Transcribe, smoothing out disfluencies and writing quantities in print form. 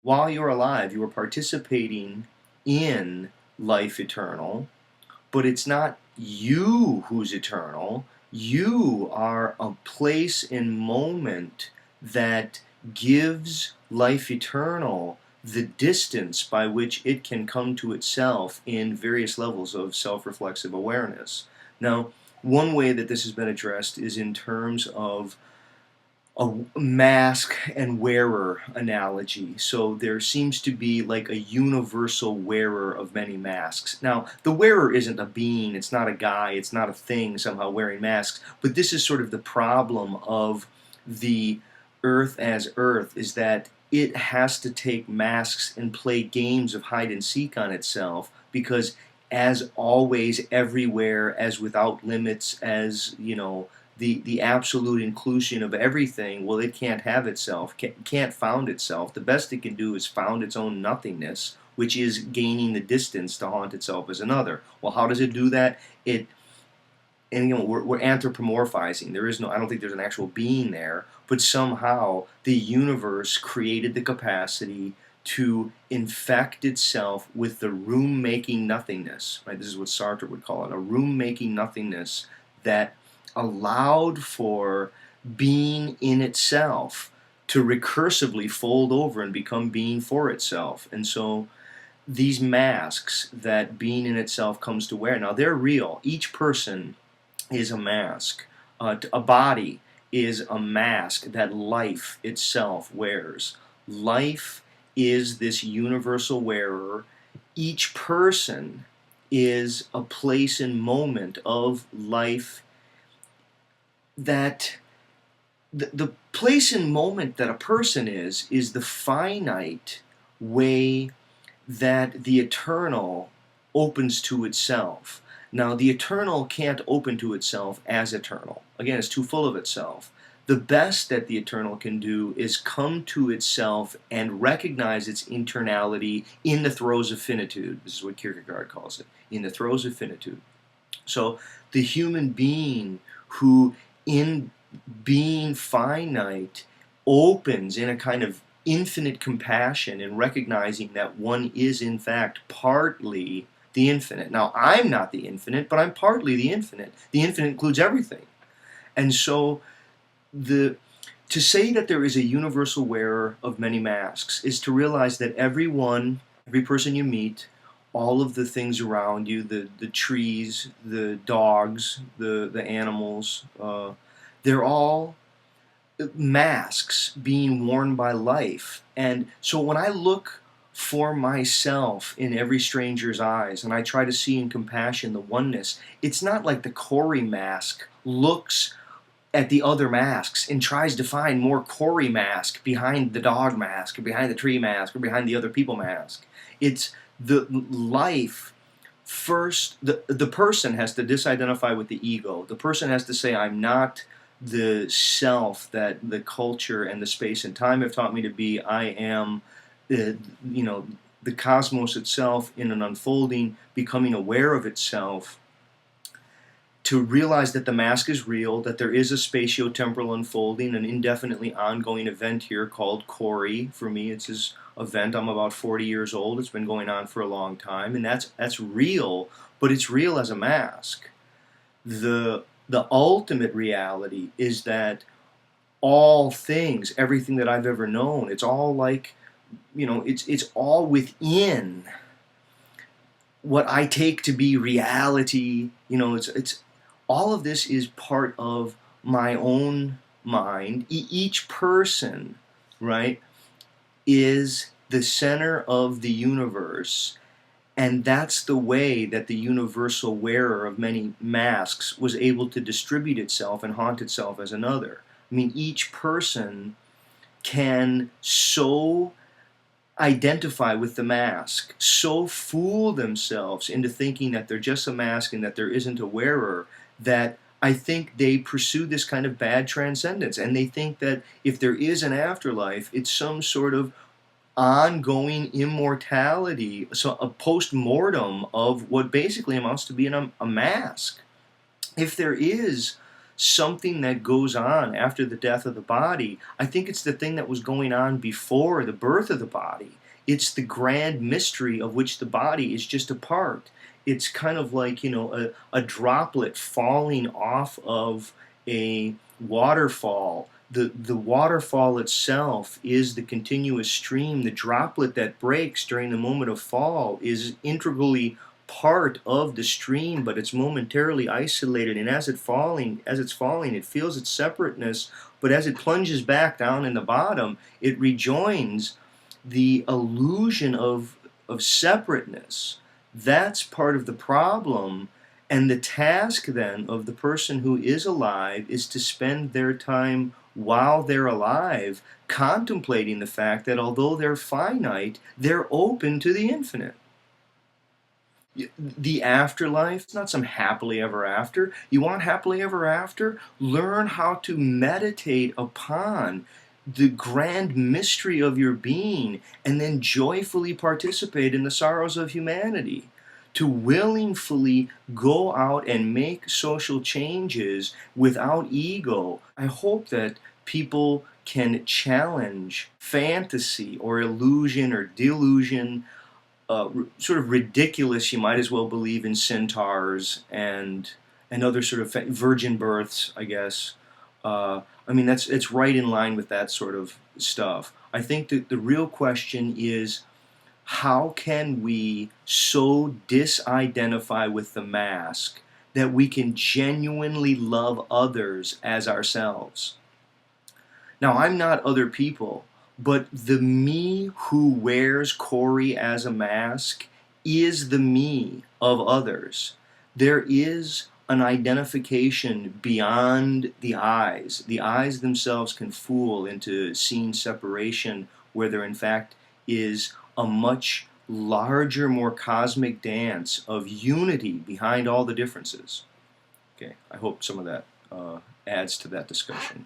While you're alive, you are participating in life eternal, but it's not you who's eternal. You are a place and moment that gives life eternal the distance by which it can come to itself in various levels of self-reflexive awareness. Now, one way that this has been addressed is in terms of a mask and wearer analogy. So there seems to be like a universal wearer of many masks. Now, the wearer isn't a being, it's not a guy, it's not a thing somehow wearing masks, but this is sort of the problem of the Earth as Earth, is that it has to take masks and play games of hide and seek on itself, because as always, everywhere, as without limits, as, the absolute inclusion of everything, well, it can't have itself, can't found itself. The best it can do is found its own nothingness, which is gaining the distance to haunt itself as another. Well, how does it do that? We're anthropomorphizing. There is no, I don't think there's an actual being there, but somehow the universe created the capacity to infect itself with the room-making nothingness. Right? This is what Sartre would call it, a room-making nothingness that allowed for being in itself to recursively fold over and become being for itself. And so these masks that being in itself comes to wear, now they're real. Each person is a mask. A body is a mask that life itself wears. Life is this universal wearer. Each person is a place and moment of life that the place and moment that a person is the finite way that the eternal opens to itself. Now, the eternal can't open to itself as eternal. Again, it's too full of itself. The best that the eternal can do is come to itself and recognize its internality in the throes of finitude. This is what Kierkegaard calls it, in the throes of finitude. So the human being who, in being finite, opens in a kind of infinite compassion and recognizing that one is in fact partly the infinite. Now, I'm not the infinite, but I'm partly the infinite. The infinite includes everything. And so the to say that there is a universal wearer of many masks is to realize that everyone, every person you meet, all of the things around you, the trees, the dogs, the animals, they're all masks being worn by life. And so when I look for myself in every stranger's eyes and I try to see in compassion the oneness, it's not like the Corey mask looks at the other masks and tries to find more Corey mask behind the dog mask or behind the tree mask or behind the other people mask. It's the life first. The person has to disidentify with the ego. The person has to say, I'm not the self that the culture and the space and time have taught me to be. I am the cosmos itself in an unfolding, becoming aware of itself, to realize that the mask is real, that there is a spatio-temporal unfolding, an indefinitely ongoing event here called Corey. For me, it's this event. I'm about 40 years old. It's been going on for a long time, and that's real, but it's real as a mask. The ultimate reality is that all things, everything that I've ever known, it's all like, it's all within what I take to be reality. It's all of this is part of my own mind. Each person, right, is the center of the universe. And that's the way that the universal wearer of many masks was able to distribute itself and haunt itself as another. I mean, each person can so identify with the mask, so fool themselves into thinking that they're just a mask and that there isn't a wearer, that I think they pursue this kind of bad transcendence. And they think that if there is an afterlife, it's some sort of ongoing immortality, so a post-mortem of what basically amounts to being a mask. If there is something that goes on after the death of the body. I think it's the thing that was going on before the birth of the body. It's the grand mystery of which the body is just a part. It's kind of like, a droplet falling off of a waterfall. The waterfall itself is the continuous stream. The droplet that breaks during the moment of fall is integrally part of the stream, but it's momentarily isolated. And as it's falling, it feels its separateness. But as it plunges back down in the bottom, it rejoins the illusion of separateness. That's part of the problem. And the task then of the person who is alive is to spend their time while they're alive contemplating the fact that although they're finite, they're open to the infinite. The afterlife, it's not some happily ever after. You want happily ever after? Learn how to meditate upon the grand mystery of your being and then joyfully participate in the sorrows of humanity. To willingly go out and make social changes without ego. I hope that people can challenge fantasy or illusion or delusion, sort of ridiculous. You might as well believe in centaurs and other sort of virgin births, I guess. I mean, it's right in line with that sort of stuff. I think that the real question is, how can we so disidentify with the mask that we can genuinely love others as ourselves? Now, I'm not other people, but the me who wears Corey as a mask is the me of others. There is an identification beyond the eyes. The eyes themselves can fool into seeing separation where there in fact is a much larger, more cosmic dance of unity behind all the differences. Okay, I hope some of that adds to that discussion.